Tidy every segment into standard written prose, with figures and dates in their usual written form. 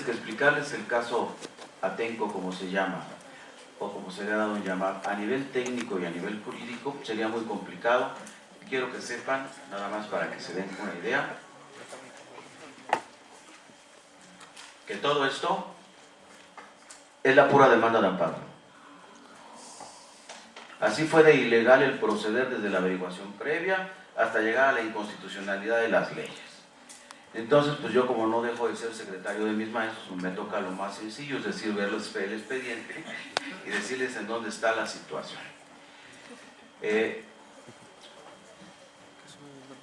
que explicarles el caso Atenco, como se llama, o como se le ha dado en llamar, a nivel técnico y a nivel jurídico, sería muy complicado. Quiero que sepan, nada más para que se den una idea, que todo esto es la pura demanda de amparo. Así fue de ilegal el proceder desde la averiguación previa hasta llegar a la inconstitucionalidad de las leyes. Entonces, pues yo, como no dejo de ser secretario de mis maestros, me toca lo más sencillo, es decir, ver el expediente y decirles en dónde está la situación.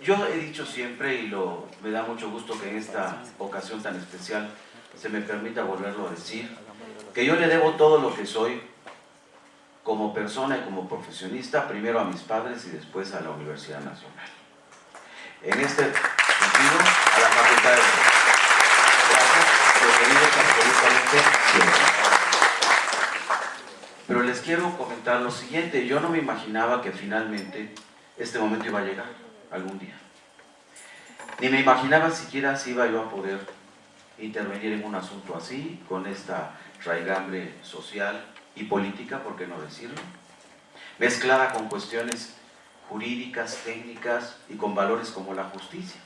Yo he dicho siempre, y me da mucho gusto que en esta ocasión tan especial se me permita volverlo a decir, que yo le debo todo lo que soy como persona y como profesionista, primero a mis padres y después a la Universidad Nacional. En este sentido, a la Facultad de Derecho. Gracias, lo que digo es absolutamente cierto. Pero les quiero comentar lo siguiente: yo no me imaginaba que finalmente este momento iba a llegar algún día. Ni me imaginaba siquiera si iba yo a poder intervenir en un asunto así, con esta raigambre social y política, por qué no decirlo, mezclada con cuestiones jurídicas, técnicas y con valores como la justicia.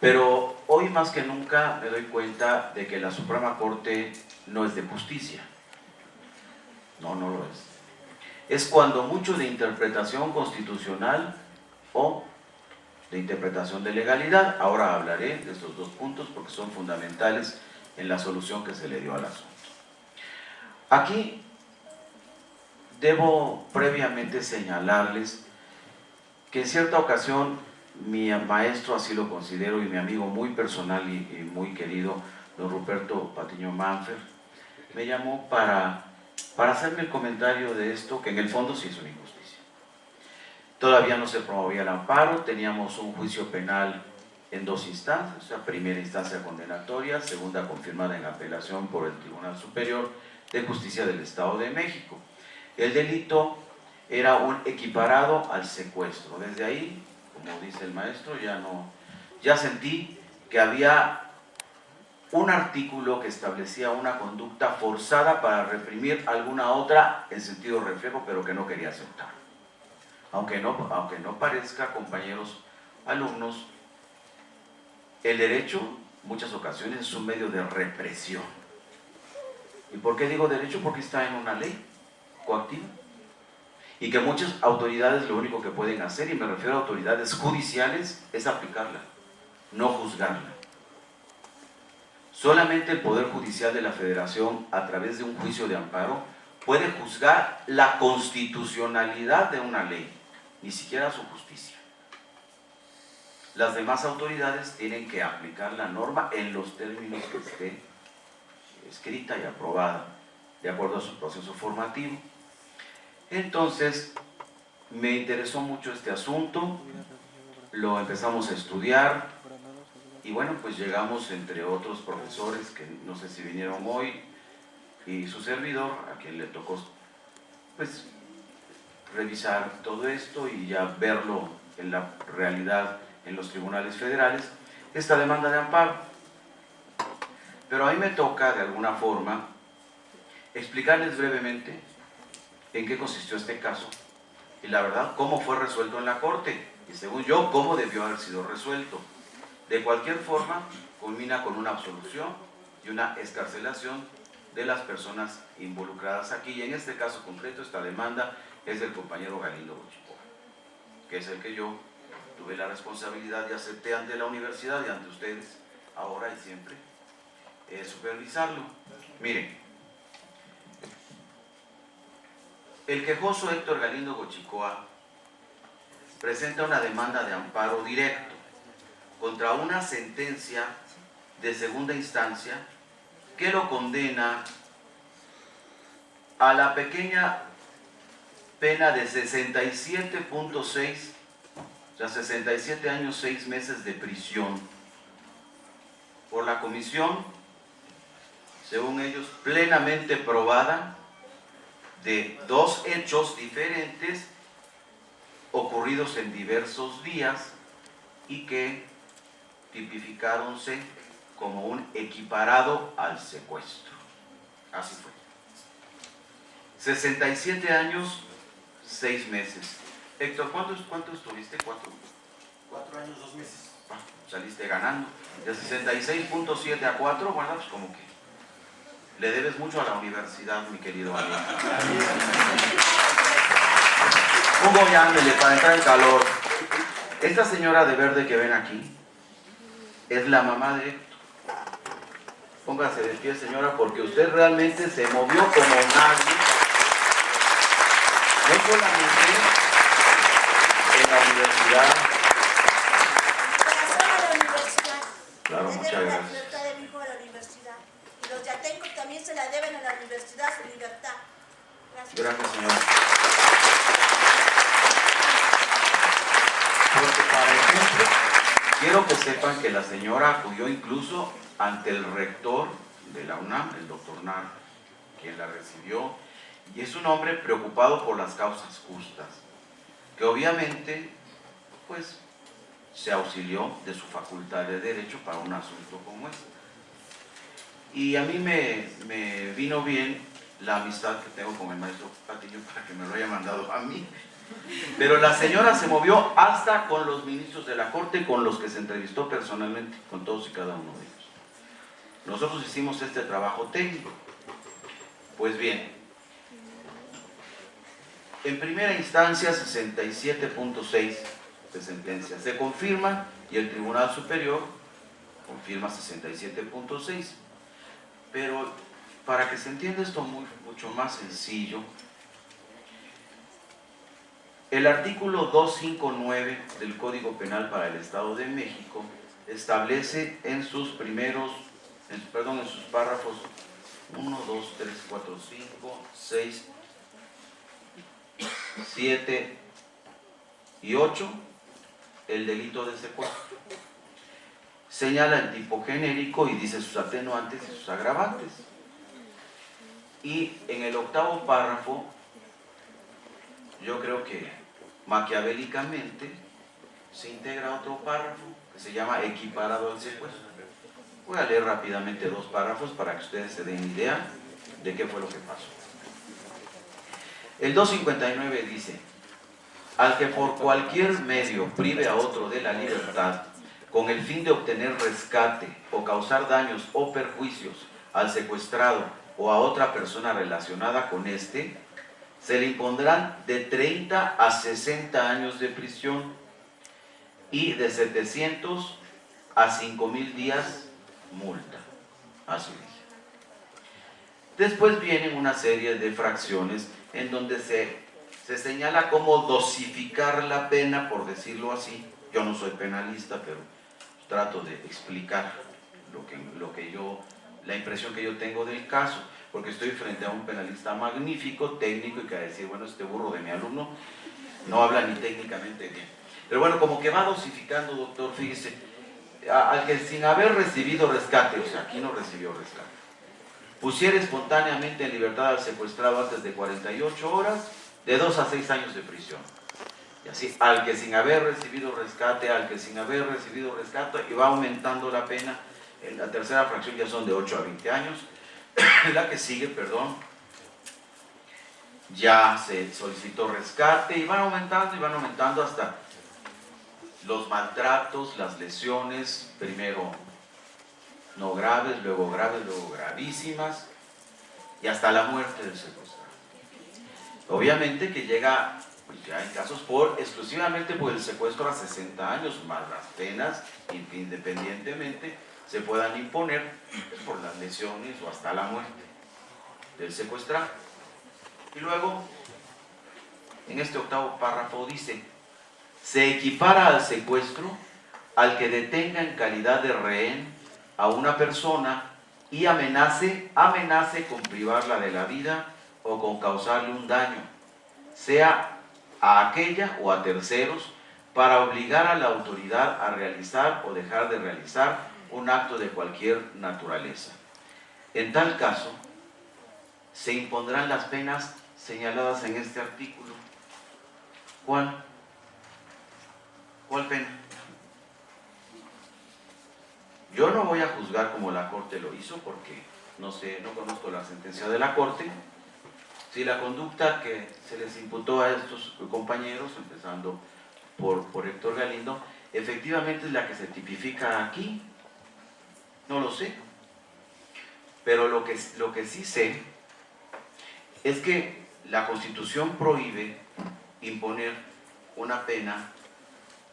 Pero hoy más que nunca me doy cuenta de que la Suprema Corte no es de justicia. No, no lo es. Es cuando mucho de interpretación constitucional o de interpretación de legalidad. Ahora hablaré de estos dos puntos porque son fundamentales en la solución que se le dio al asunto. Aquí debo previamente señalarles que en cierta ocasión mi maestro, así lo considero, y mi amigo muy personal y muy querido, don Ruperto Patiño Manfer, me llamó para hacerme el comentario de esto, que en el fondo sí es una injusticia. Todavía no se promovía el amparo, teníamos un juicio penal en dos instancias, o sea, primera instancia condenatoria, segunda confirmada en apelación por el Tribunal Superior de Justicia del Estado de México. El delito era un equiparado al secuestro. Desde ahí, como dice el maestro, ya sentí que había un artículo que establecía una conducta forzada para reprimir alguna otra en sentido reflejo, pero que no quería aceptar. Aunque no parezca, compañeros alumnos, el derecho, muchas ocasiones, es un medio de represión. ¿Y por qué digo derecho? Porque está en una ley coactiva. Y que muchas autoridades lo único que pueden hacer, y me refiero a autoridades judiciales, es aplicarla, no juzgarla. Solamente el Poder Judicial de la Federación, a través de un juicio de amparo, puede juzgar la constitucionalidad de una ley, ni siquiera su justicia. Las demás autoridades tienen que aplicar la norma en los términos que esté escrita y aprobada, de acuerdo a su proceso formativo. Entonces, me interesó mucho este asunto, lo empezamos a estudiar, y bueno, pues llegamos, entre otros profesores, que no sé si vinieron hoy, y su servidor, a quien le tocó pues revisar todo esto y ya verlo en la realidad en los tribunales federales, esta demanda de amparo. Pero a mí me toca, de alguna forma, explicarles brevemente en qué consistió este caso y la verdad, cómo fue resuelto en la Corte y, según yo, cómo debió haber sido resuelto. De cualquier forma, culmina con una absolución y una excarcelación de las personas involucradas aquí, y en este caso concreto esta demanda es del compañero Galindo Gochicoa, que es el que yo tuve la responsabilidad y acepté ante la universidad y ante ustedes, ahora y siempre, supervisarlo. Miren, el quejoso Héctor Galindo Gochicoa presenta una demanda de amparo directo contra una sentencia de segunda instancia que lo condena a la pequeña pena de 67.6, o sea, 67 años, 6 meses de prisión, por la comisión, según ellos, plenamente probada, de dos hechos diferentes ocurridos en diversos días y que tipificáronse como un equiparado al secuestro. Así fue. 67 años, 6 meses. Héctor, ¿cuánto estuviste? 4 años, 2 meses. Saliste ganando. De 66.7 a 4, bueno, pues como que le debes mucho a la universidad, mi querido amigo. Hugo, llámele para entrar en calor. Esta señora de verde que ven aquí es la mamá de Héctor. Póngase de pie, señora, porque usted realmente se movió como nadie. No solamente en la universidad. Claro, muchas gracias. La libertad de mi hijo a la universidad. Y los de Atenco también se la deben a la universidad, su libertad. Gracias. Gracias, señora. Porque, para ejemplo, quiero que sepan que la señora acudió incluso ante el rector de la UNAM, el doctor Nar, quien la recibió, y es un hombre preocupado por las causas justas, que obviamente, pues, se auxilió de su facultad de Derecho para un asunto como este. Y a mí me vino bien la amistad que tengo con el maestro Patiño para que me lo haya mandado a mí. Pero la señora se movió hasta con los ministros de la Corte, con los que se entrevistó personalmente, con todos y cada uno de ellos. Nosotros hicimos este trabajo técnico. Pues bien, en primera instancia 67.6 de sentencia se confirma y el Tribunal Superior confirma 67.6. Pero para que se entienda esto mucho más sencillo, el artículo 259 del Código Penal para el Estado de México establece en sus párrafos 1, 2, 3, 4, 5, 6, 7 y 8 el delito de secuestro. Señala el tipo genérico y dice sus atenuantes y sus agravantes. Y en el 8º párrafo, yo creo que maquiavélicamente se integra otro párrafo que se llama equiparado al secuestro. Voy a leer rápidamente 2 párrafos para que ustedes se den idea de qué fue lo que pasó. El 259 dice: al que por cualquier medio prive a otro de la libertad con el fin de obtener rescate o causar daños o perjuicios al secuestrado o a otra persona relacionada con éste, se le impondrán de 30 a 60 años de prisión y de 700 a 5,000 días multa. Así dice. Después vienen una serie de fracciones en donde se señala cómo dosificar la pena, por decirlo así. Yo no soy penalista, pero trato de explicar la impresión que yo tengo del caso, porque estoy frente a un penalista magnífico, técnico, y que va a decir, bueno, este burro de mi alumno no habla ni técnicamente bien. Pero bueno, como que va dosificando, doctor, fíjese, al que sin haber recibido rescate, o sea, aquí no recibió rescate, pusiera espontáneamente en libertad al secuestrado antes de 48 horas, de 2 a 6 años de prisión. Y así, al que sin haber recibido rescate, al que sin haber recibido rescate, y va aumentando la pena. En la tercera fracción ya son de 8 a 20 años. En la que sigue, ya se solicitó rescate, y van aumentando hasta los maltratos, las lesiones, primero no graves, luego gravísimas, y hasta la muerte del secuestrado. Obviamente que llega, pues ya en casos exclusivamente por el secuestro, a 60 años, más las penas, independientemente, se puedan imponer por las lesiones o hasta la muerte del secuestrado. Y luego, en este 8º párrafo dice: se equipara al secuestro al que detenga en calidad de rehén a una persona y amenace con privarla de la vida o con causarle un daño, sea a aquella o a terceros, para obligar a la autoridad a realizar o dejar de realizar un acto de cualquier naturaleza. En tal caso, se impondrán las penas señaladas en este artículo. ¿Cuál? ¿Cuál pena? Yo no voy a juzgar como la Corte lo hizo porque no sé, no conozco la sentencia de la Corte. Si la conducta que se les imputó a estos compañeros, empezando por Héctor Galindo, efectivamente es la que se tipifica aquí, no lo sé. Pero lo que sí sé es que la Constitución prohíbe imponer una pena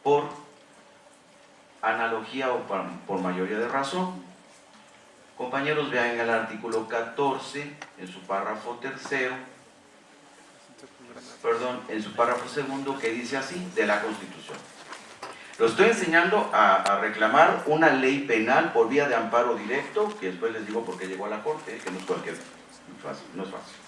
por analogía o por mayoría de razón. Compañeros, vean el artículo 14, en su párrafo tercero, en su párrafo segundo, que dice así, de la Constitución. Lo estoy enseñando a reclamar una ley penal por vía de amparo directo, que después les digo por qué llegó a la Corte, que no es cualquier, no es fácil.